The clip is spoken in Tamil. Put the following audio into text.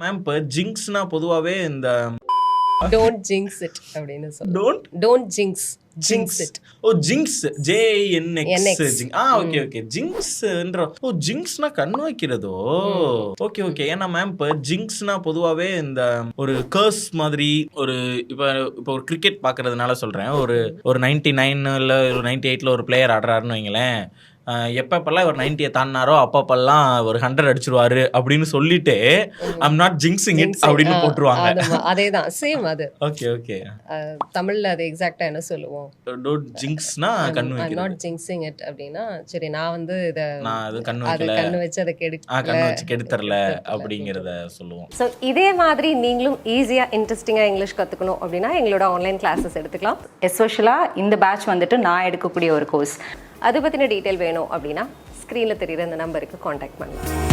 மேம் இப்போ ஜிங்க்ஸ்னா பொதுவாகவே இந்த டோன்ட் ஜிங்ஸ் இட் அப்படின்னு சொல்லுவோம். Don't jinx it. Oh jinx JINX. Okay okay ஜிங்க்ஸ்ன்ற. ஓ ஜிங்க்ஸ்னா கண் வைக்கிறதோ. Okay okay. ஏன்னா மேம் இப்போ ஜிங்க்ஸ்னா பொதுவாகவே இந்த ஒரு கர்ஸ் மாதிரி ஒரு இப்போ ஒரு கிரிக்கெட் பார்க்கறதுனால சொல்கிறேன். ஒரு 99 இல்லை ஒரு 98 ஒரு பிளேயர் ஆடுறாருன்னு வைங்களேன். எப்பப்பெல்லாம் ஒரு 90 தாண்டினாரோ அப்பப்பெல்லாம் ஒரு 100 அடிச்சிருவாரு அப்படின்னு சொல்லிட்டு ஐம் நாட் ஜிங்ஸிங் இட் அப்படின்னு போட்டுருவாங்க. அதேதான் சேம் அது. Okay okay. தமிழ்ல அது எக்ஸாக்ட்டா என்ன சொல்லுவோம்? டோன்ட் ஜிங்க்ஸ்னா கண்ணு வைக்கிறது. ஐம் நாட் ஜிங்ஸிங் இட் அப்படின்னா சரி நான் வந்து இத நான் அது கண்ணு அது வைக்கல, கண்ணு வச்சு அதை கண்ணு வச்சு கெடுத்துறல அப்படிங்கிறத சொல்லுவோம். ஸோ இதே மாதிரி நீங்களும் ஈஸியாக இன்ட்ரெஸ்டிங்காக இங்கிலீஷ் கற்றுக்கணும் அப்படின்னா எங்களோட ஆன்லைன் கிளாஸஸ் எடுத்துக்கலாம். எஸ்பெஷலாக இந்த பேட்ச் வந்துட்டு நான் எடுக்கக்கூடிய ஒரு கோர்ஸ். அதை பற்றின டீட்டெயில் வேணும் அப்படின்னா ஸ்க்ரீனில் தெரியுற இந்த நம்பருக்கு காண்டாக்ட் பண்ணலாம்.